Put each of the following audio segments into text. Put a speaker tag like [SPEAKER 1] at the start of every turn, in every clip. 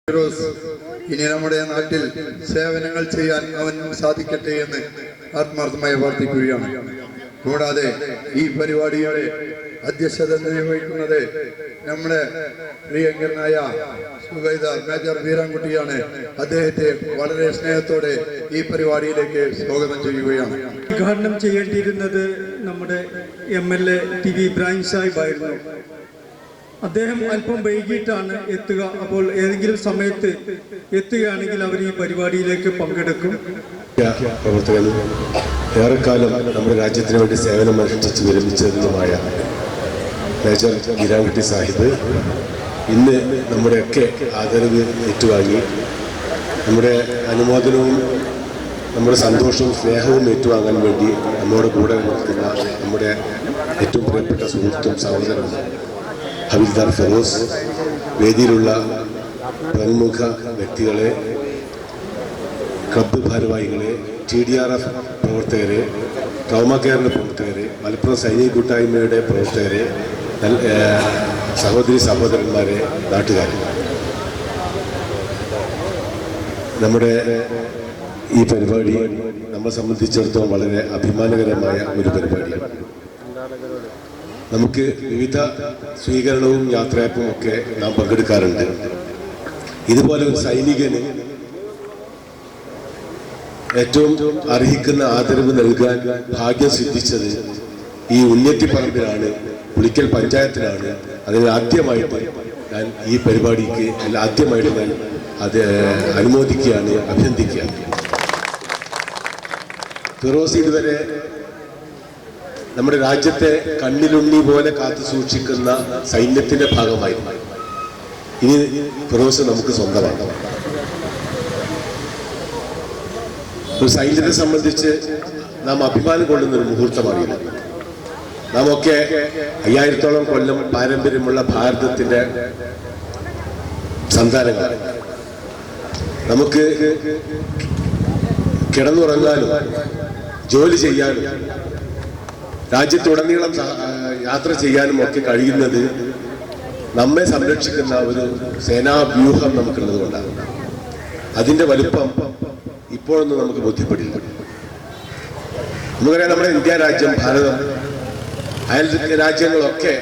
[SPEAKER 1] ഇനി നമ്മുടെ നാട്ടിൽ സേവനങ്ങൾ ചെയ്യാൻ അവന് സാധിക്കട്ടെ എന്ന് ആത്മാർത്ഥമായി പ്രാർത്ഥിക്കുകയാണ്. കൂടാതെ ഈ പരിപാടിയുടെ അധ്യക്ഷത നിർവഹിക്കുന്നത് നമ്മുടെ പ്രിയങ്കരനായ സുബൈദാർ മേജർ വീരാൻകുട്ടിയാണ്. അദ്ദേഹത്തെ വളരെ സ്നേഹത്തോടെ ഈ പരിപാടിയിലേക്ക് സ്വാഗതം ചെയ്യുകയാണ്.
[SPEAKER 2] ഉദ്ഘാടനം ചെയ്യേണ്ടിയിരുന്നത് നമ്മുടെ MLA TV ഇബ്രാഹിം സാഹിബായിരുന്നു. അദ്ദേഹം അല്പം വൈകിട്ടാണ് എത്തുക. അപ്പോൾ ഏതെങ്കിലും സമയത്ത് എത്തുകയാണെങ്കിൽ അവർ ഈ പരിപാടിയിലേക്ക് പങ്കെടുക്കും.
[SPEAKER 3] പ്രവർത്തകനും ഏറെക്കാലം നമ്മുടെ രാജ്യത്തിന് വേണ്ടി സേവനം അനുഷ്ഠിച്ച് വിരമിച്ചതുമായ മേജർ വീരാൻകുട്ടി സാഹിബ് ഇന്ന് നമ്മുടെയൊക്കെ ആദരവ് ഏറ്റുവാങ്ങി നമ്മുടെ അനുമോദനവും നമ്മുടെ സന്തോഷവും സ്നേഹവും ഏറ്റുവാങ്ങാൻ വേണ്ടി നമ്മുടെ കൂടെ നിൽക്കുന്ന നമ്മുടെ ഏറ്റവും പ്രിയപ്പെട്ട സുഹൃത്തും സഹോദരനും ഹവിൽദാർ ഫിറോസ്, വേദിയിലുള്ള പ്രമുഖ വ്യക്തികളെ, ക്ലബ്ബ് ഭാരവാഹികളെ, TDRF പ്രവർത്തകരെ, ട്രോമ കെയറിൻ്റെ പ്രവർത്തകരെ, മലപ്പുറം സൈനിക കൂട്ടായ്മയുടെ പ്രവർത്തകരെ, സഹോദരി സഹോദരന്മാരെ, നാട്ടുകാരെ, നമ്മുടെ ഈ പരിപാടി നമ്മളെ സംബന്ധിച്ചിടത്തോളം വളരെ അഭിമാനകരമായ ഒരു പരിപാടിയാണ്. നമുക്ക് വിവിധ സ്വീകരണവും യാത്രയപ്പും ഒക്കെ നാം പങ്കെടുക്കാറുണ്ട്. ഇതുപോലെ ഒരു സൈനികന് ഏറ്റവും അർഹിക്കുന്ന ആദരവ് നൽകാൻ ഭാഗ്യം സിദ്ധിച്ചത് ഈ ഉന്നത്തിപ്പറമ്പിലാണ്, പുളിക്കൽ പഞ്ചായത്തിലാണ്. അതിന് ആദ്യമായിട്ട് ഞാൻ ഈ പരിപാടിക്ക് ആദ്യമായിട്ട് ഞാൻ അത് അനുമോദിക്കുകയാണ്, അഭിനന്ദിക്കുകയാണ്. ഫിറോസ് ഇതുവരെ നമ്മുടെ രാജ്യത്തെ കണ്ണിലുണ്ണി പോലെ കാത്തു സൂക്ഷിക്കുന്ന സൈന്യത്തിന്റെ ഭാഗമായിരുന്നു. ഇനി ഫിറോസ് നമുക്ക് സ്വന്തമാണ്. ഒരു സൈന്യത്തെ സംബന്ധിച്ച് നാം അഭിമാനം കൊള്ളുന്ന ഒരു മുഹൂർത്തമാണ്. നാം ഒക്കെ 5000-ഓളം കൊല്ലം പാരമ്പര്യമുള്ള ഭാരതത്തിന്റെ സന്താനങ്ങളാണ്. നമുക്ക് കിടന്നുറങ്ങാനും ജോലി ചെയ്യാനും രാജ്യത്തുടനീളം യാത്ര ചെയ്യാനും ഒക്കെ കഴിയുന്നത് നമ്മെ സംരക്ഷിക്കുന്ന ഒരു സേനാവ്യൂഹം നമുക്കുള്ളത് കൊണ്ടാണ്. അതിന്റെ വലുപ്പം ഇപ്പോഴൊന്നും നമുക്ക് ബോധ്യപ്പെടില്ല. നമുക്കറിയാം, നമ്മുടെ ഇന്ത്യ രാജ്യം, ഭാരതം, അയൽ രാജ്യങ്ങളൊക്കെ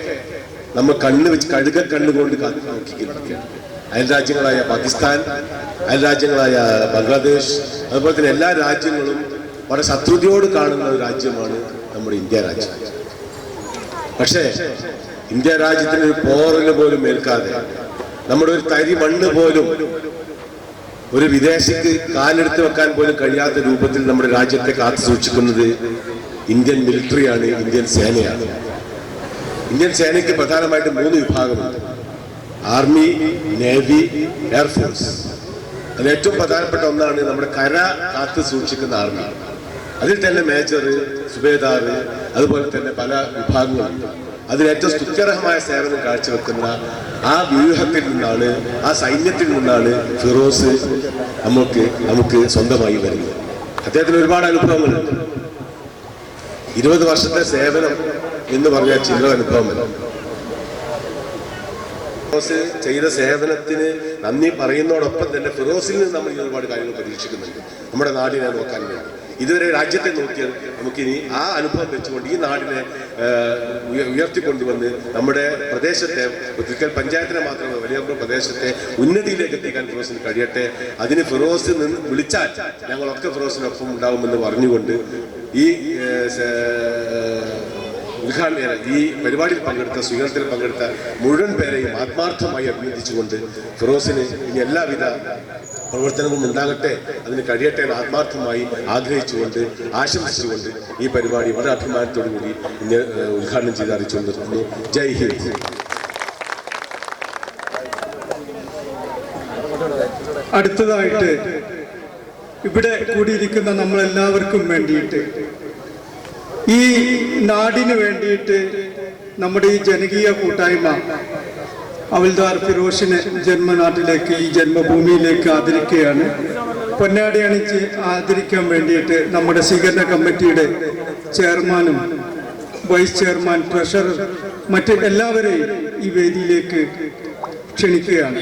[SPEAKER 3] നമ്മൾ കണ്ണുകൊണ്ട് കാത്തു നോക്കിയിരിക്കുകയാണ്. അയൽ രാജ്യങ്ങളായ പാകിസ്ഥാൻ, അയൽ രാജ്യങ്ങളായ ബംഗ്ലാദേശ്, അതുപോലെ തന്നെ എല്ലാ രാജ്യങ്ങളും വളരെ ശത്രുതയോട് കാണുന്ന ഒരു രാജ്യമാണ് നമ്മുടെ ഇന്ത്യ രാജ്യം. പക്ഷേ ഇന്ത്യ രാജ്യത്തിന് ഒരു പോറല് പോലും ഏൽക്കാതെ, നമ്മുടെ ഒരു തരി മണ്ണ് പോലും ഒരു വിദേശിക്ക് കാലെടുത്ത് വെക്കാൻ പോലും കഴിയാത്ത രൂപത്തിൽ നമ്മുടെ രാജ്യത്തെ കാത്തു സൂക്ഷിക്കുന്നത് ഇന്ത്യൻ മിലിറ്ററിയാണ്, ഇന്ത്യൻ സേനയാണ്. ഇന്ത്യൻ സേനയ്ക്ക് പ്രധാനമായിട്ട് 3 വിഭാഗമുണ്ട്: ആർമി, നേവി, എയർഫോഴ്സ്. അതിൽ ഏറ്റവും പ്രധാനപ്പെട്ട ഒന്നാണ് നമ്മുടെ കര കാത്തു സൂക്ഷിക്കുന്ന ആർമി. അതിൽ തന്നെ മേജർ, സുബേദാർ, അതുപോലെ തന്നെ പല വിഭാഗങ്ങളുണ്ട്. അതിൽ ഏറ്റവും സ്തുത്യർഹമായ സേവനം കാഴ്ചവെക്കുന്ന ആ വ്യൂഹത്തിൽ നിന്നാണ്, ആ സൈന്യത്തിൽ നിന്നാണ് ഫിറോസ് നമുക്ക് സ്വന്തമായി വരുന്നത്. അദ്ദേഹത്തിന് ഒരുപാട് അനുഭവങ്ങളുണ്ട്. 20 വർഷത്തെ സേവനം എന്ന് പറഞ്ഞാൽ ചില്ലറ അനുഭവമല്ല. ഫിറോസ് ചെയ്ത സേവനത്തിന് നന്ദി പറയുന്നതോടൊപ്പം തന്നെ ഫിറോസിൽ നിന്ന് നമ്മൾ ഒരുപാട് കാര്യങ്ങൾ പ്രതീക്ഷിക്കുന്നുണ്ട് നമ്മുടെ നാടിനെ നോക്കാൻ വേണ്ടി. ഇതുവരെ രാജ്യത്തെ നോക്കിയാൽ നമുക്കിനി ആ അനുഭവം വെച്ചുകൊണ്ട് ഈ നാടിനെ ഉയർത്തിക്കൊണ്ടുവന്ന് നമ്മുടെ പ്രദേശത്തെ, പുളിക്കൽ പഞ്ചായത്തിനെ മാത്രമല്ല വലിയ പ്രദേശത്തെ ഉന്നതിയിലേക്ക് എത്തിക്കാൻ ഫിറോസിന് കഴിയട്ടെ. അതിന് ഫിറോസ് നിന്ന് വിളിച്ചാൽ ഞങ്ങളൊക്കെ ഫിറോസിനൊപ്പം ഉണ്ടാകുമെന്ന് പറഞ്ഞുകൊണ്ട് ഈ ഈ പരിപാടിയിൽ പങ്കെടുത്ത, സ്വീകരണത്തിൽ പങ്കെടുത്ത മുഴുവൻ പേരെയും ആത്മാർത്ഥമായി അഭിനന്ദിച്ചുകൊണ്ട് ഫിറോസിന് ഇനി എല്ലാവിധ പ്രവർത്തനവും ഉണ്ടാകട്ടെ, അതിന് കഴിയട്ടെ എന്ന് ആത്മാർത്ഥമായി ആഗ്രഹിച്ചുകൊണ്ട്, ആശംസിച്ചുകൊണ്ട് ഈ പരിപാടി വളരെ അഭിമാനത്തോടു കൂടി ഇന്ന് ഉദ്ഘാടനം ചെയ്ത് അറിയിച്ചുകൊണ്ട് നിർത്തുന്നു. ജയ് ഹിന്ദ്.
[SPEAKER 2] അടുത്തതായിട്ട് ഇവിടെ കൂടിയിരിക്കുന്ന നമ്മളെല്ലാവർക്കും വേണ്ടിയിട്ട്, ഈ നാടിന് വേണ്ടിയിട്ട്, നമ്മുടെ ഈ ജനകീയ കൂട്ടായ്മ ഹവിൽദാർ ഫിറോസിനെ ജന്മനാട്ടിലേക്ക്, ഈ ജന്മഭൂമിയിലേക്ക് ആദരിക്കുകയാണ്. പൊന്നാടി അണിച്ച് ആദരിക്കാൻ വേണ്ടിയിട്ട് നമ്മുടെ സ്വീകരണ കമ്മിറ്റിയുടെ ചെയർമാനും വൈസ് ചെയർമാൻ, ട്രഷറർ, മറ്റ് എല്ലാവരെയും ഈ വേദിയിലേക്ക് ക്ഷണിക്കുകയാണ്.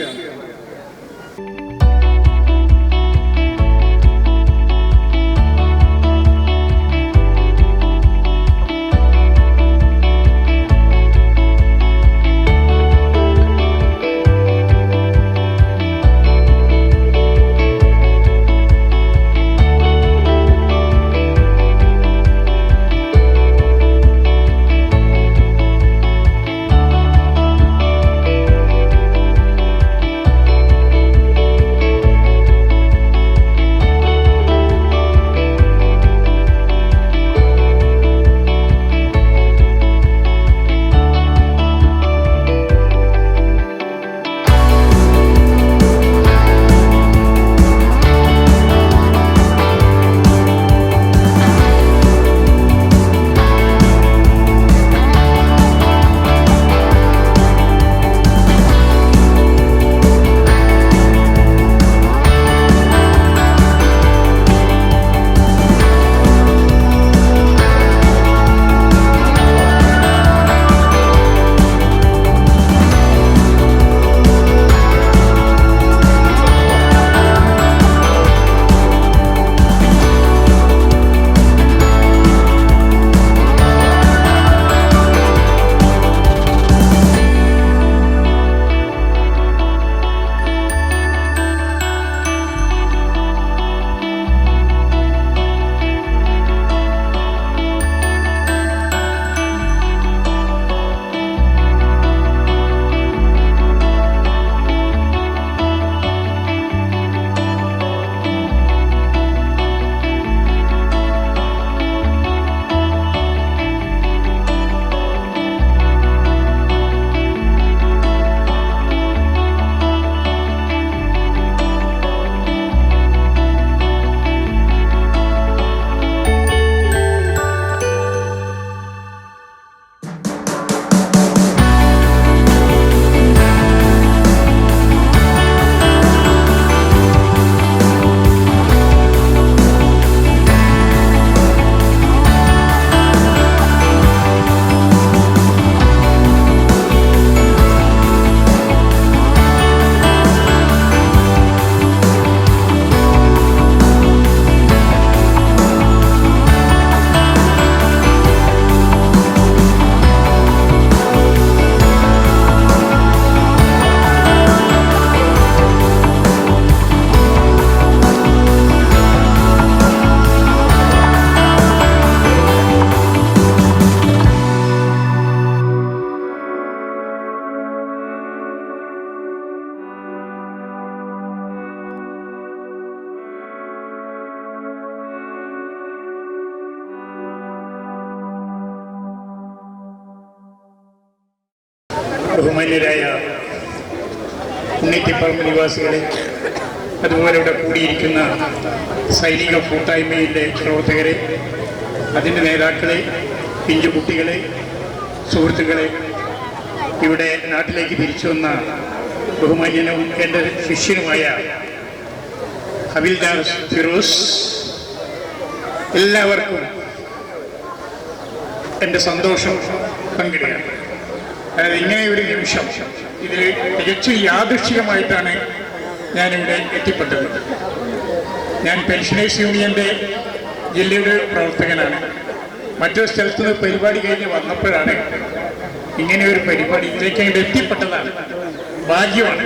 [SPEAKER 4] ബഹുമാന്യരായ ഉണ്ണിത്തിപ്പറമ്പ് നിവാസികളെ, അതുപോലെ ഇവിടെ കൂടിയിരിക്കുന്ന സൈനിക കൂട്ടായ്മയിലെ പ്രവർത്തകരെ, അതിൻ്റെ നേതാക്കളെ, പിഞ്ചുകുട്ടികളെ, സുഹൃത്തുക്കളെ, ഇവിടെ നാട്ടിലേക്ക് തിരിച്ചു വന്ന ബഹുമാന്യനും എൻ്റെ ശിഷ്യനുമായ ഹവിൽദാർ ഫിറോസ്, എല്ലാവർക്കും എൻ്റെ സന്തോഷം പങ്കിടുകയാണ്. അതായത് ഇങ്ങനെ ഒരു നിമിഷം ഇതിൽ തികച്ചും യാദൃശ്ചികമായിട്ടാണ് ഞാനിവിടെ എത്തിപ്പെട്ടത്. ഞാൻ പെൻഷനേഴ്സ് യൂണിയൻ്റെ ജില്ലയുടെ പ്രവർത്തകനാണ്. മറ്റൊരു സ്ഥലത്ത് നിന്ന് പരിപാടി കഴിഞ്ഞ് വന്നപ്പോഴാണ് ഇങ്ങനെ ഒരു പരിപാടി ഇതിലേക്ക് അങ്ങോട്ട് എത്തിപ്പെട്ടതാണ്. ഭാഗ്യമാണ്.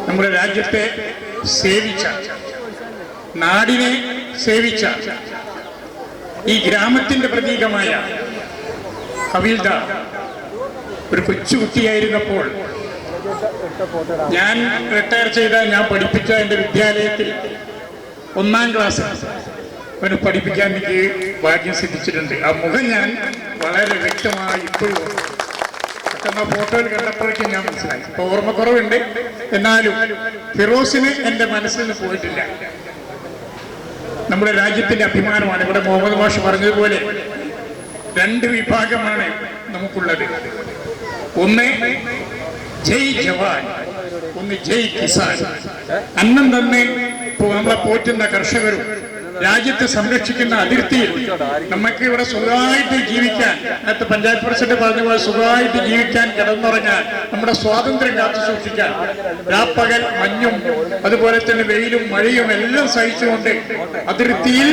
[SPEAKER 4] നമ്മുടെ രാജ്യത്തെ സേവിച്ച, നാടിനെ സേവിച്ച ഈ ഗ്രാമത്തിൻ്റെ പ്രതീകമായ ഹവിൽദാർ ഒരു കൊച്ചുകുട്ടിയായിരുന്നപ്പോൾ ഞാൻ റിട്ടയർ ചെയ്ത, ഞാൻ പഠിപ്പിച്ച എൻ്റെ വിദ്യാലയത്തിൽ 1ാം ക്ലാസ് അവന് പഠിപ്പിക്കാൻ എനിക്ക് ഭാഗ്യം സിദ്ധിച്ചിട്ടുണ്ട്. ആ മുഖം ഞാൻ വളരെ വ്യക്തമായി ഇപ്പോഴും പെട്ടെന്ന് ഫോട്ടോയിൽ കണ്ടപ്പോഴേക്കും ഞാൻ മനസ്സിലായി. ഇപ്പോൾ ഓർമ്മക്കുറവുണ്ട്, എന്നാലും ഫിറോസിന് എൻ്റെ മനസ്സിൽ നിന്ന് പോയിട്ടില്ല. നമ്മുടെ രാജ്യത്തിൻ്റെ അഭിമാനമാണ്. ഇവിടെ മുഹമ്മദ് മാഷ് പറഞ്ഞതുപോലെ 2 വിഭാഗമാണ് നമുക്കുള്ളത്. ഒന്ന് ജയ് ജവാൻ, ഒന്ന് ജയ് കിസാൻ. അന്നം തന്നെ നമ്മളെ പോറ്റുന്ന കർഷകരും രാജ്യത്തെ സംരക്ഷിക്കുന്ന അതിർത്തിയിൽ നമുക്ക് ഇവിടെ സുഖമായിട്ട് ജീവിക്കാൻ, നേരത്തെ പഞ്ചായത്ത് പ്രസിഡന്റ് പറഞ്ഞ പോലെ സുഖമായിട്ട് ജീവിക്കാൻ, കിടന്നുറങ്ങാൻ, നമ്മുടെ സ്വാതന്ത്ര്യം കാത്തു സൂക്ഷിക്കാൻ രാപ്പകൽ മഞ്ഞും അതുപോലെ തന്നെ വെയിലും മഴയും എല്ലാം സഹിച്ചുകൊണ്ട് അതിർത്തിയിൽ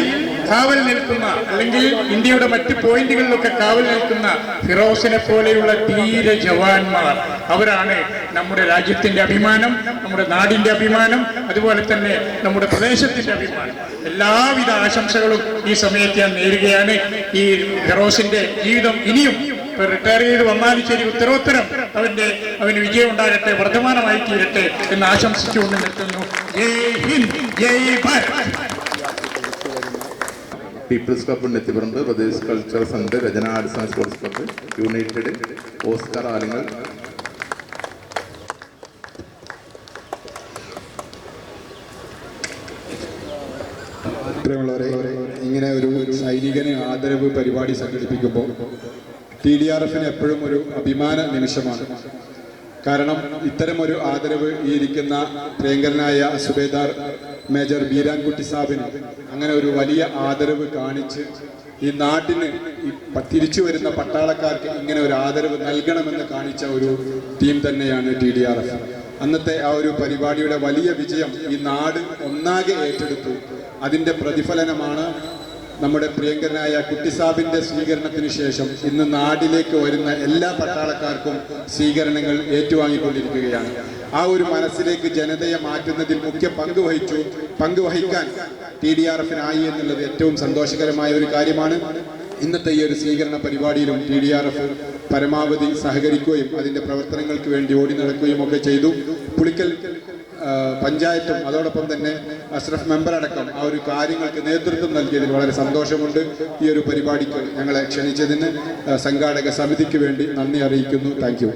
[SPEAKER 4] കാവൽ നിൽക്കുന്ന, അല്ലെങ്കിൽ ഇന്ത്യയുടെ മറ്റ് പോയിന്റുകളിലൊക്കെ കാവൽ നിൽക്കുന്ന ഫിറോസിനെ പോലെയുള്ള ധീര ജവാന്മാർ, അവരാണ് നമ്മുടെ രാജ്യത്തിന്റെ അഭിമാനം, നമ്മുടെ നാടിന്റെ അഭിമാനം, അതുപോലെ തന്നെ നമ്മുടെ പ്രദേശത്തിന്റെ അഭിമാനം. എല്ലാവിധ ആശംസകളും ഈ സമയത്ത് ഞാൻ നേരുകയാണ്. ഈ ഫിറോസിന്റെ ജീവിതം ഇനിയും റിട്ടയർ ചെയ്ത് വന്നാലും ശരി ഉത്തരോത്തരം അവന് വിജയം ഉണ്ടാകട്ടെ, വർദ്ധമാനമായി തീരട്ടെ എന്ന് ആശംസിച്ചുകൊണ്ട് നിർത്തുന്നു. Jai Hind, Jai Bharat.
[SPEAKER 5] People's club Nethipparamba, Pradesh cultural centre, Rachana arts and sports club, United, Oscar ആലങ്ങൾ,
[SPEAKER 6] പ്രിയമുള്ളവരെ, ഇങ്ങനെ ഒരു സൈനികന് ആദരവ് പരിപാടി സംഘടിപ്പിക്കുമ്പോൾ TDRFന് എപ്പോഴും ഒരു അഭിമാന നിമിഷമാണ്. കാരണം ഇത്തരം ഒരു ആദരവ് ഈ ഇരിക്കുന്ന പ്രിയങ്കരനായ സുബേദാർ മേജർ ബീരാൻകുട്ടി സാബിന് അങ്ങനെ ഒരു വലിയ ആദരവ് കാണിച്ച് ഈ നാട്ടിന് തിരിച്ചു വരുന്ന പട്ടാളക്കാർക്ക് ഇങ്ങനെ ഒരു ആദരവ് നൽകണമെന്ന് കാണിച്ച ഒരു ടീം തന്നെയാണ് TDRF. അന്നത്തെ ആ ഒരു പരിപാടിയുടെ വലിയ വിജയം ഈ നാട് ഒന്നാകെ ഏറ്റെടുത്തു. അതിൻ്റെ പ്രതിഫലനമാണ് നമ്മുടെ പ്രിയങ്കരനായ കുട്ടിസാബിൻ്റെ സ്വീകരണത്തിന് ശേഷം ഇന്ന് നാട്ടിലേക്ക് വരുന്ന എല്ലാ പട്ടാളക്കാർക്കും സ്വീകരണങ്ങൾ ഏറ്റുവാങ്ങിക്കൊണ്ടിരിക്കുകയാണ്. ആ ഒരു മനസ്സിലേക്ക് ജനതയെ മാറ്റുന്നതിൽ മുഖ്യ പങ്കുവഹിക്കാൻ TDRFനായി എന്നുള്ളത് ഏറ്റവും സന്തോഷകരമായ ഒരു കാര്യമാണ്. ഇന്നത്തെ ഈ ഒരു സ്വീകരണ പരിപാടിയിലും TDRF പരമാവധി സഹകരിക്കുകയും അതിൻ്റെ പ്രവർത്തനങ്ങൾക്ക് വേണ്ടി ഓടി നടക്കുകയും ഒക്കെ ചെയ്തു. പുളിക്കൽ പഞ്ചായത്തും അതോടൊപ്പം തന്നെ അഷ്റഫ് മെമ്പർ അടക്കം ആ ഒരു കാര്യങ്ങൾക്ക് നേതൃത്വം നൽകിയതിൽ വളരെ സന്തോഷമുണ്ട്. ഈ ഒരു പരിപാടിക്ക് ഞങ്ങളെ ക്ഷണിച്ചതിന് സംഘാടക സമിതിക്ക് വേണ്ടി നന്ദി അറിയിക്കുന്നു. Thank you.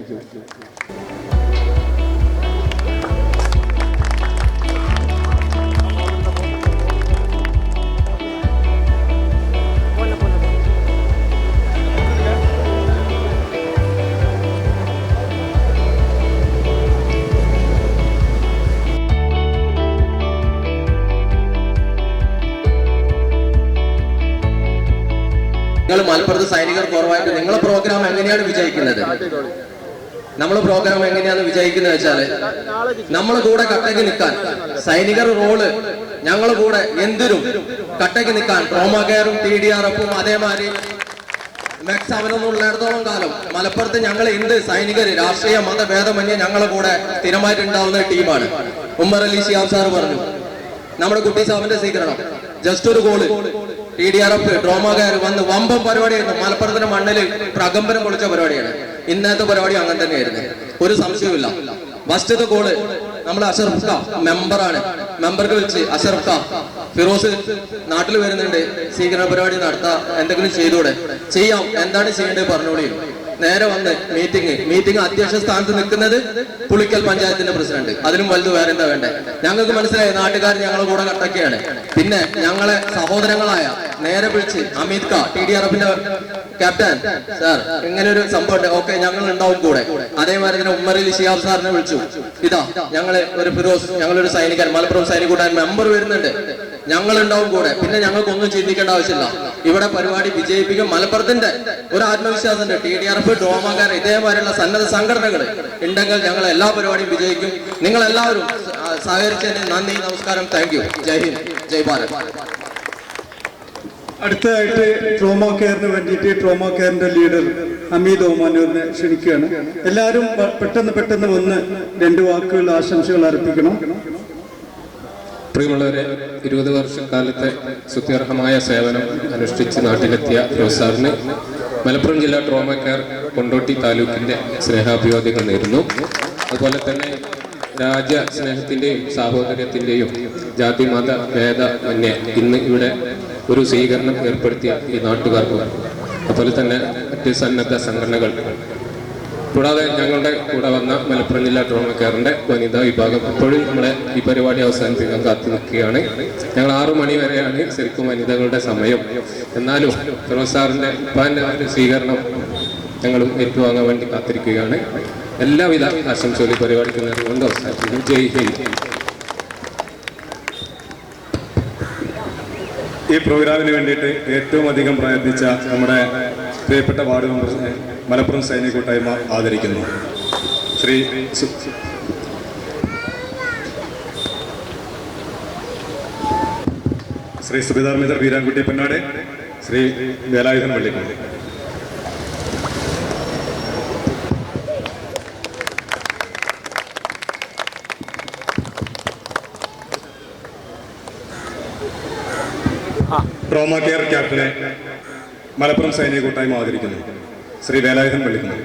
[SPEAKER 7] നിങ്ങൾ മലപ്പുറത്ത് സൈനികർ കുറവായിട്ട് നിങ്ങളെ പ്രോഗ്രാം എങ്ങനെയാണ് വിജയിക്കുന്നത്? നമ്മളെ പ്രോഗ്രാം എങ്ങനെയാണ് വിജയിക്കുന്നത് വെച്ചാല് നമ്മളെ കൂടെ കട്ടയ്ക്ക് നിൽക്കാൻ സൈനികർ റോള്, ഞങ്ങളെ കൂടെ എന്തിനും കട്ടയ്ക്ക് നിൽക്കാൻ ട്രോമാ കെയറും TDRFും അതേമാതിരി മെക്സ് അവനൊന്നും ഉള്ളിടത്തോളം കാലം മലപ്പുറത്ത് ഞങ്ങൾ എന്ത് സൈനികർ രാഷ്ട്രീയ മതഭേദമന്യേ ഞങ്ങളെ കൂടെ സ്ഥിരമായിട്ടുണ്ടാവുന്ന ടീമാണ്. ഉമ്മർ അലി ഷിയാബ് സാർ പറഞ്ഞു നമ്മുടെ കുട്ടി സാബിന്റെ സ്വീകരണം ജസ്റ്റ് ഒരു ഗോള്. TDRF ട്രോമാ കെയർ വന്ന് വമ്പം പരിപാടിയായിരുന്നു. മലപ്പുറത്തിന്റെ മണ്ണിൽ പ്രകമ്പനം പൊളിച്ച പരിപാടിയാണ്. ഇന്നത്തെ പരിപാടി അങ്ങനെ തന്നെയായിരുന്നു, ഒരു സംശയവുമില്ല. ഫസ്റ്റത്തെ ഗോള് നമ്മൾ അഷറഫ് ഖാ മെമ്പറാണ്, മെമ്പർക്ക് വിളിച്ച് അഷറഫ് ഖാ ഫിറോസ് നാട്ടിൽ വരുന്നുണ്ട്, സ്വീകരണ പരിപാടി നടത്താം, എന്തെങ്കിലും ചെയ്തൂടെ? ചെയ്യാം, എന്താണ് ചെയ്യേണ്ടത് പറഞ്ഞോളി. നേരെ വന്ന് മീറ്റിംഗ് അധ്യക്ഷ സ്ഥാനത്ത് നിൽക്കുന്നത് പുളിക്കൽ പഞ്ചായത്തിന്റെ പ്രസിഡന്റ്. അതിലും വലുത് വേറെ എന്താ വേണ്ടേ? ഞങ്ങൾക്ക് മനസ്സിലായി നാട്ടുകാർ ഞങ്ങളുടെ കൂടെ കട്ടൊക്കെയാണ്. പിന്നെ ഞങ്ങളെ സഹോദരങ്ങളായ നേരെ വിളിച്ച് അമിത് ക TDRFന്റെ ക്യാപ്റ്റൻ സാർ ഇങ്ങനെ ഒരു സംഭവം ഓക്കെ ഞങ്ങൾ ഉണ്ടാവും കൂടെ. അതേമാതിരി തന്നെ ഉമ്മറിൽ ഷിയാബ് സാറിനെ വിളിച്ചു. ഇതാ ഞങ്ങള് ഒരു ഫിറോസ്, ഞങ്ങളൊരു സൈനികൻ, മലപ്പുറം സൈനിക കൂട്ടായ്മ മെമ്പർ വരുന്നുണ്ട്, ഞങ്ങൾ ഉണ്ടാവും കൂടെ. പിന്നെ ഞങ്ങൾക്കൊന്നും ചിന്തിക്കേണ്ട ആവശ്യമില്ല. ഇവിടെ പരിപാടി വിജയിപ്പിക്കും. മലപ്പുറത്തിന്റെ ഒരു ആത്മവിശ്വാസമുണ്ട്. TDRF, ഡോമാകാർ ഇതേമാതിരിയുള്ള സന്നദ്ധ സംഘടനകൾ ഉണ്ടെങ്കിൽ ഞങ്ങൾ എല്ലാ പരിപാടിയും വിജയിക്കും. നിങ്ങൾ എല്ലാവരും സഹകരിച്ചതിന് നന്ദി, നമസ്കാരം, താങ്ക് യു. ജയ് ഹിന്ദ്, ജയ് ഭാരത്.
[SPEAKER 2] അടുത്തതായിട്ട് ട്രോമാ കെയറിന് വേണ്ടിയിട്ട് ട്രോമാ കെയറിന്റെ ലീഡർ ഹമീദ് ഒമാനൂരിനെ ക്ഷണിക്കുകയാണ്. എല്ലാവരും പെട്ടെന്ന് വന്ന് 2 വാക്കുകൾ ആശംസകൾ അർപ്പിക്കണം.
[SPEAKER 8] പ്രിയമുള്ളവരെ, 20 വർഷക്കാലത്തെ സ്തുത്യർഹമായ സേവനം അനുഷ്ഠിച്ച് നാട്ടിലെത്തിയ ഫിറോസാറിന് മലപ്പുറം ജില്ലാ ട്രോമാ കെയർ കൊണ്ടോട്ടി താലൂക്കിന്റെ സ്നേഹാഭിവാദ്യങ്ങൾ നേരുന്നു. അതുപോലെ തന്നെ രാജ്യസ്നേഹത്തിന്റെയും സാഹോദര്യത്തിന്റെയും ജാതി മത ഭേദമന്യേ ഇന്ന് ഇവിടെ ഒരു സ്വീകരണം ഏർപ്പെടുത്തിയ ഈ നാട്ടുകാർക്കും അതുപോലെ തന്നെ മറ്റ് സന്നദ്ധ സംഘടനകൾ കൂടാതെ ഞങ്ങളുടെ കൂടെ വന്ന മലപ്പുറം ജില്ലാ ട്രോമാ കെയറിന്റെ വനിതാ വിഭാഗം ഇപ്പോഴും നമ്മളെ ഈ പരിപാടി അവസാനിപ്പിക്കാൻ കാത്തു നിൽക്കുകയാണ്. ഞങ്ങൾ 6 മണി വരെയാണ് ശരിക്കും വനിതകളുടെ സമയം. എന്നാലും ഫിറോസാറിന്റെ ഉപ്പാന്റെ ഒരു സ്വീകരണം ഞങ്ങളും ഏറ്റുവാങ്ങാൻ വേണ്ടി കാത്തിരിക്കുകയാണ്. എല്ലാവിധ ആശംസകളും പരിപാടിക്ക് നേർന്നുകൊണ്ട് അവസാനിപ്പിക്കുന്നു. ജയ് ഹിന്ദ്.
[SPEAKER 6] ഈ പ്രോഗ്രാമിന് വേണ്ടിയിട്ട് ഏറ്റവും അധികം പ്രയത്നിച്ച നമ്മുടെ പ്രിയപ്പെട്ട വാർഡ് മെമ്പർ മലപ്പുറം സൈനിക കൂട്ടായ്മ ആദരിക്കുന്നു. ശ്രീ സുബേദാർ മേജർ വീരാൻകുട്ടി പൊന്നാട്, ശ്രീ വേലായുധൻ പള്ളിക്കുണ്ട്. ട്രോമാ കെയർ ക്യാപ്റ്റനെ മലപ്പുറം സൈനിക കൂട്ടായ്മ ആദരിക്കുന്നു. ശ്രീ വേലായുധൻ പള്ളിക്കുണ്ട്.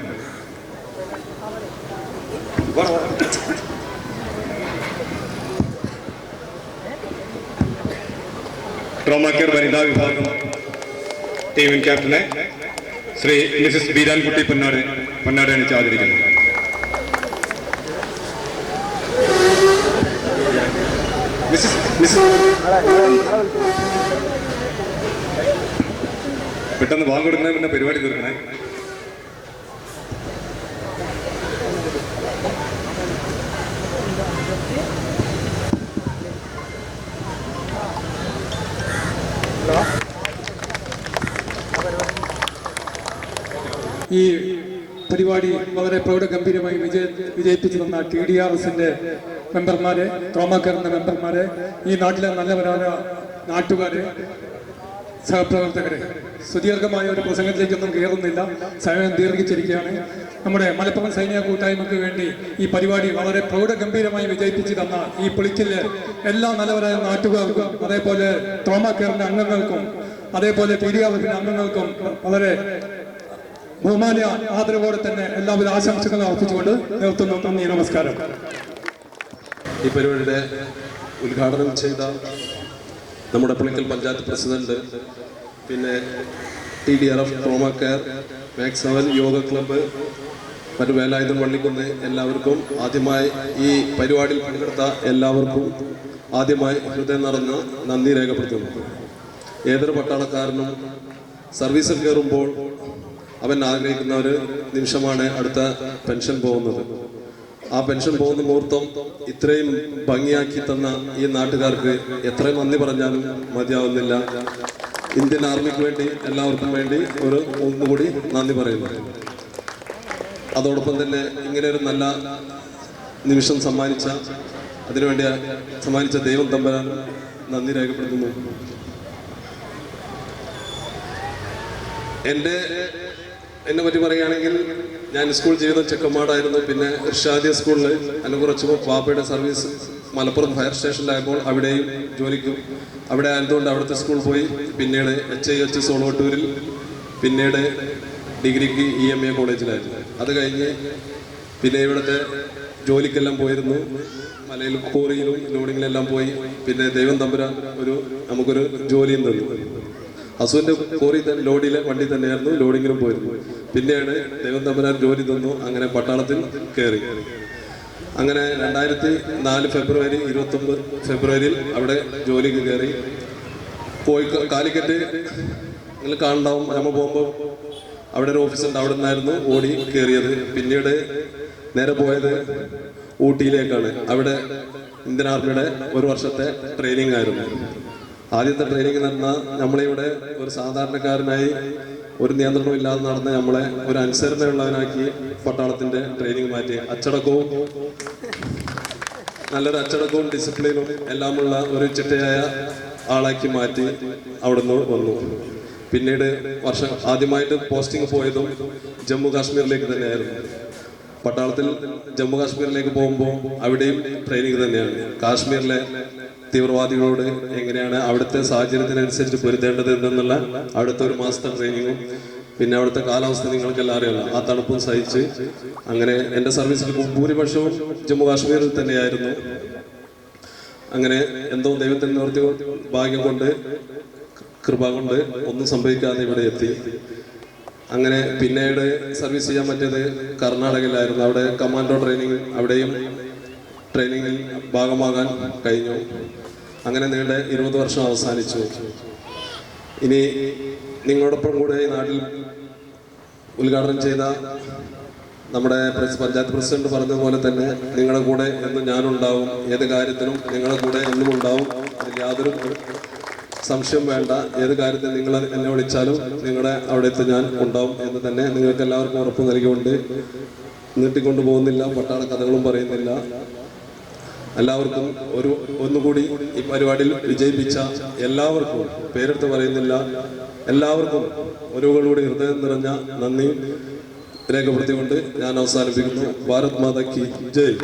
[SPEAKER 6] ട്രോമാ കെയർ വനിതാ വിഭാഗം ടീം ക്യാപ്റ്റനെ ശ്രീ മിസസ് ബീരാൻകുട്ടി പൊന്നാട് അണിച്ച് ആദരിക്കുന്നു. പെട്ടെന്ന് വാങ്ങ് കൊടുക്കണേ, പിന്നെ പരിപാടി തീർക്കണേ.
[SPEAKER 2] ഈ പരിപാടി വളരെ പ്രൗഢഗംഭീരമായി വിജയിപ്പിച്ചു തന്ന TDRSന്റെ മെമ്പർമാരെ, ട്രോമാ കെയറിന്റെ മെമ്പർമാരെ, ഈ നാട്ടിലെ നല്ലവരായ നാട്ടുകാരെ, സഹപ്രവർത്തകരെ, സുദീർഘമായ ഒരു പ്രസംഗത്തിലേക്കൊന്നും കയറുന്നില്ല, സമയം ദീർഘിച്ചിരിക്കുകയാണ്. നമ്മുടെ മലപ്പുറം സൈനിക കൂട്ടായ്മയ്ക്ക് വേണ്ടി ഈ പരിപാടി വളരെ പ്രൗഢഗംഭീരമായി വിജയിപ്പിച്ചു തന്ന ഈ പുളിക്കലിലെ എല്ലാ നല്ലവരായ നാട്ടുകാർക്കും, അതേപോലെ ട്രോമാ കെയറിന്റെ അംഗങ്ങൾക്കും, അതേപോലെ TDRSന്റെ അംഗങ്ങൾക്കും വളരെ ബഹുമാന്യ ആദരവോടെ തന്നെ എല്ലാവിധ ആശംസകളും അർപ്പിച്ചുകൊണ്ട് നിർത്തുന്നു. നന്ദി, നമസ്കാരം.
[SPEAKER 3] ഈ പരിപാടിയുടെ ഉദ്ഘാടനം ചെയ്ത നമ്മുടെ പുളിക്കൽ പഞ്ചായത്ത് പ്രസിഡന്റ്, പിന്നെ TDRF, trauma care, max 7 yoga club, മറ്റു വേലായുധൻ പള്ളിക്കുന്ന് എല്ലാവർക്കും ആദ്യമായി ഈ പരിപാടിയിൽ പങ്കെടുത്ത എല്ലാവർക്കും ആദ്യമായി ഹൃദയം നിറഞ്ഞ നന്ദി രേഖപ്പെടുത്തുന്നു. ഏതൊരു പട്ടാളക്കാരനും സർവീസിൽ കയറുമ്പോൾ അവൻ ആഗ്രഹിക്കുന്ന ഒരു നിമിഷമാണ് അടുത്ത പെൻഷൻ പോകുന്നത്. ആ പെൻഷൻ പോകുന്ന മുഹൂർത്തം ഇത്രയും ഭംഗിയാക്കി തന്ന ഈ നാട്ടുകാർക്ക് എത്ര നന്ദി പറഞ്ഞാലും മതിയാവുന്നില്ല. ഇന്ത്യൻ ആർമിക്ക് വേണ്ടി എല്ലാവർക്കും വേണ്ടി ഒന്നുകൂടി നന്ദി പറയുന്നു. അതോടൊപ്പം തന്നെ ഇങ്ങനെ ഒരു നല്ല നിമിഷം അതിനുവേണ്ടി സമ്മാനിച്ച ദൈവം തമ്പുരാൻ നന്ദി രേഖപ്പെടുത്തുന്നു. എന്നെ പറ്റി പറയുകയാണെങ്കിൽ ഞാൻ സ്കൂൾ ജീവിതം ചെക്കമ്മാടായിരുന്നു. പിന്നെ ഇർഷാദിയ സ്കൂളിൽ എന്നെ കുറച്ച് പാപ്പയുടെ സർവീസ് മലപ്പുറം ഫയർ സ്റ്റേഷനിലായപ്പോൾ അവിടെയും ജോലിക്കും അവിടെ ആയതുകൊണ്ട് അവിടുത്തെ സ്കൂളിൽ പോയി. പിന്നീട് HIH സോളോട്ടൂരിൽ, പിന്നീട് ഡിഗ്രിക്ക് EMA കോളേജിലായിരുന്നു. അത് കഴിഞ്ഞ് പിന്നെ ഇവിടുത്തെ ജോലിക്കെല്ലാം പോയിരുന്നു. മലയിൽ കോറിയിലും ലോഡിങ്ങിലെല്ലാം പോയി. പിന്നെ ദൈവം തമ്പുരാൻ നമുക്കൊരു ജോലിയും തന്നു. അസുവിൻ്റെ കോറി ലോഡിയിലെ വണ്ടി തന്നെയായിരുന്നു, ലോഡിങ്ങിലും പോയിരുന്നു.
[SPEAKER 9] പിന്നീട് ദൈവം തമ്പുരാൻ ജോലി തന്നു. അങ്ങനെ പട്ടാളത്തിൽ കയറി. അങ്ങനെ 2004 ഫെബ്രുവരി 29 ഫെബ്രുവരിയിൽ അവിടെ ജോലിക്ക് കയറി. കാലിക്കറ്റ് നിങ്ങൾ കാണുണ്ടാവും. നമ്മൾ പോകുമ്പോൾ അവിടെ ഒരു ഓഫീസുണ്ട്, അവിടെ നിന്നായിരുന്നു ഓടി കയറിയത്. പിന്നീട് നേരെ പോയത് ഊട്ടിയിലേക്കാണ്. അവിടെ ഇന്ത്യൻ ആർമിയുടെ 1 വർഷത്തെ ട്രെയിനിങ് ആയിരുന്നു. ആദ്യത്തെ ട്രെയിനിങ് നടന്ന നമ്മളിവിടെ ഒരു സാധാരണക്കാരനായി ഒരു നിയന്ത്രണവും ഇല്ലാതെ നടന്ന നമ്മളെ ഒരു അനുസരണയുള്ളവനാക്കി പട്ടാളത്തിന്റെ ട്രെയിനിങ് മാറ്റി. അച്ചടക്കവും നല്ലൊരു അച്ചടക്കവും ഡിസിപ്ലിനും എല്ലാമുള്ള ഒരു ചിട്ടയായ ആളാക്കി മാറ്റി അവിടുന്ന് വന്നു. പിന്നീട് ആദ്യമായിട്ട് പോസ്റ്റിംഗ് പോയതും ജമ്മു കാശ്മീരിലേക്ക് തന്നെയായിരുന്നു. പട്ടാളത്തിൽ ജമ്മു കാശ്മീരിലേക്ക് പോകുമ്പോൾ അവിടെയും ട്രെയിനിങ് തന്നെയാണ്. കാശ്മീരിലെ തീവ്രവാദികളോട് എങ്ങനെയാണ് അവിടുത്തെ സാഹചര്യത്തിനനുസരിച്ച് പൊരുതേണ്ടത് എന്നുള്ള അവിടുത്തെ 1 മാസത്തെ ട്രെയിനിങ്ങും പിന്നെ അവിടുത്തെ കാലാവസ്ഥ നിങ്ങൾക്കെല്ലാം അറിയാമല്ലോ. ആ തണുപ്പും സഹിച്ച് അങ്ങനെ എൻ്റെ സർവീസിൽ ഭൂരിപക്ഷവും ജമ്മു കാശ്മീരിൽ തന്നെയായിരുന്നു. അങ്ങനെ എന്തോ ദൈവത്തിൻ്റെ നിവർത്തി ഭാഗ്യം കൊണ്ട് കൃപ കൊണ്ട് ഒന്നും സംഭവിക്കാതെ ഇവിടെ എത്തി. അങ്ങനെ പിന്നീട് സർവീസ് ചെയ്യാൻ പറ്റിയത് കർണാടകയിലായിരുന്നു. അവിടെ കമാൻഡോ ട്രെയിനിങ്, അവിടെയും ട്രെയിനിങ്ങിൽ ഭാഗമാകാൻ കഴിഞ്ഞു. അങ്ങനെ നീണ്ട 20 വർഷം അവസാനിച്ചു. ഇനി നിങ്ങളോടൊപ്പം കൂടെ ഈ നാട്ടിൽ ഉദ്ഘാടനം ചെയ്ത നമ്മുടെ പഞ്ചായത്ത് പ്രസിഡന്റ് പറഞ്ഞതുപോലെ തന്നെ നിങ്ങളുടെ കൂടെ എന്നും ഞാനുണ്ടാവും. ഏത് കാര്യത്തിനും നിങ്ങളുടെ കൂടെ എന്നും ഉണ്ടാവും. അതിൽ യാതൊരു സംശയം വേണ്ട. ഏത് കാര്യത്തിൽ നിങ്ങൾ എന്നെ വിളിച്ചാലും നിങ്ങളുടെ അവിടേക്ക് ഞാൻ ഉണ്ടാവും എന്ന് തന്നെ നിങ്ങൾക്ക് എല്ലാവർക്കും ഉറപ്പ് നൽകിക്കൊണ്ട് നീട്ടിക്കൊണ്ടു പോകുന്നില്ല, പട്ടാള കഥകളും പറയുന്നില്ല. എല്ലാവർക്കും ഒന്നുകൂടി ഈ പരിപാടിയിൽ വിജയിപ്പിച്ച എല്ലാവർക്കും പേരെടുത്ത് പറയുന്നില്ല, എല്ലാവർക്കും ഒരുകൂടി ഹൃദയം നിറഞ്ഞ നന്ദി രേഖപ്പെടുത്തിക്കൊണ്ട് ഞാൻ അവസാനിപ്പിക്കുന്നു. ഭാരത് മാതാ കി ജയ്.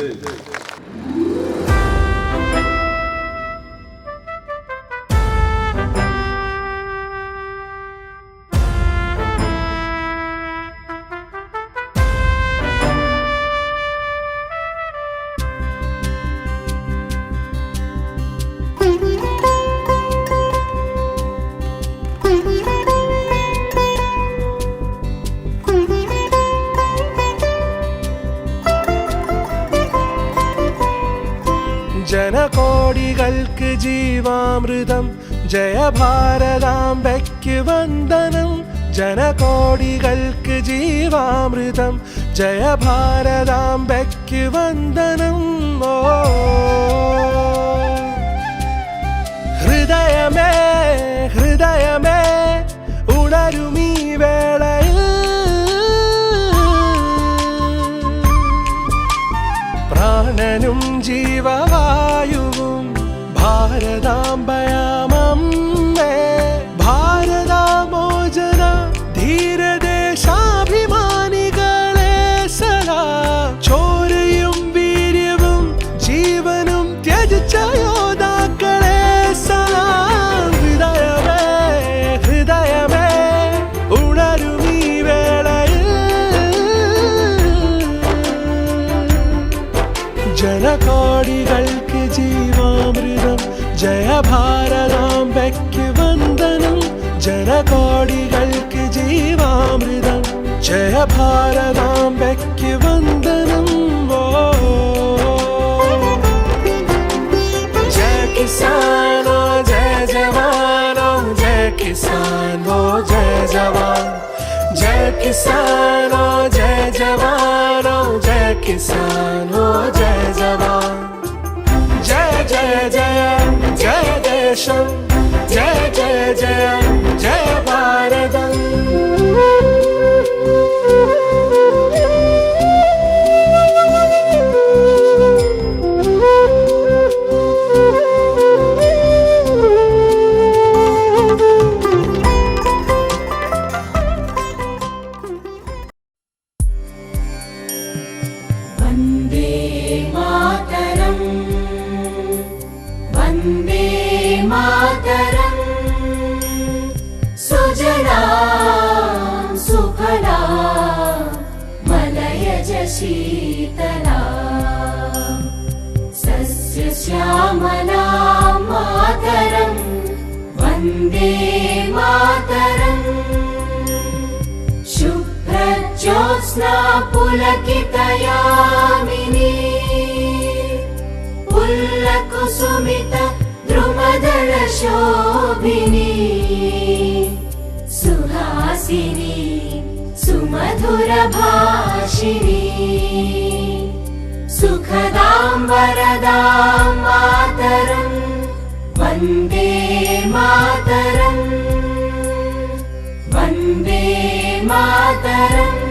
[SPEAKER 10] ജനകോടികൾക്ക് ജീവാമൃതം, ജയ ഭാരതാംബയ്ക്ക് വന്ദനം. ജനകോടികൾക്ക് ജീവാമൃതം, ജയ ഭാരതാംബയ്ക്ക് വന്ദനം. ഓ ഹൃദയമേ ഹൃദയമേ ഉണരുമീ വേളയിൽ, പ്രാണനും ജീവവായുവും ഭാരതാംബയാമമ്മേ. ഭാരതാമോചന ധീരദേശാഭിമാനികളെ സദാ ചോരയും വീര്യവും ജീവനും ത്യജിച്ച യോദ്ധാക്കളെ സദാ. ഹൃദയമേ ഹൃദയമേ ഉണരുമീ വേളയിൽ, ജനകോടികൾക്ക് ജീവാമൃതം, ജയ ഭാരതാംബയ്ക്ക് വന്ദനം. ജനകോടികൾക്ക് ജീവാമൃതം, ജയ ഭാരതാംബയ്ക്ക് വന്ദനം. ഓ ജയ കിസാനോ ജയ ജവാനോ, ജയ കിസാനോ ജയ ജവാൻ. जय किसानो जय जवानो, जय किसानो जय जवान. जय जय जय जय देशम, जय जय जय जय भारतम.
[SPEAKER 11] वन्दे मातरम् सुजलां सुफलां मलयज शीतलां सस्यश्यामलां मातरम् वन्दे मातरम् शुभ्र पुलकितयामिनी पुल्लकुसुमित द्रुमदल शोभिनी सुहासिनी सुमधुर भाषिणी सुखदां वरदां मातरं वन्दे मातरं वन्दे मातरम्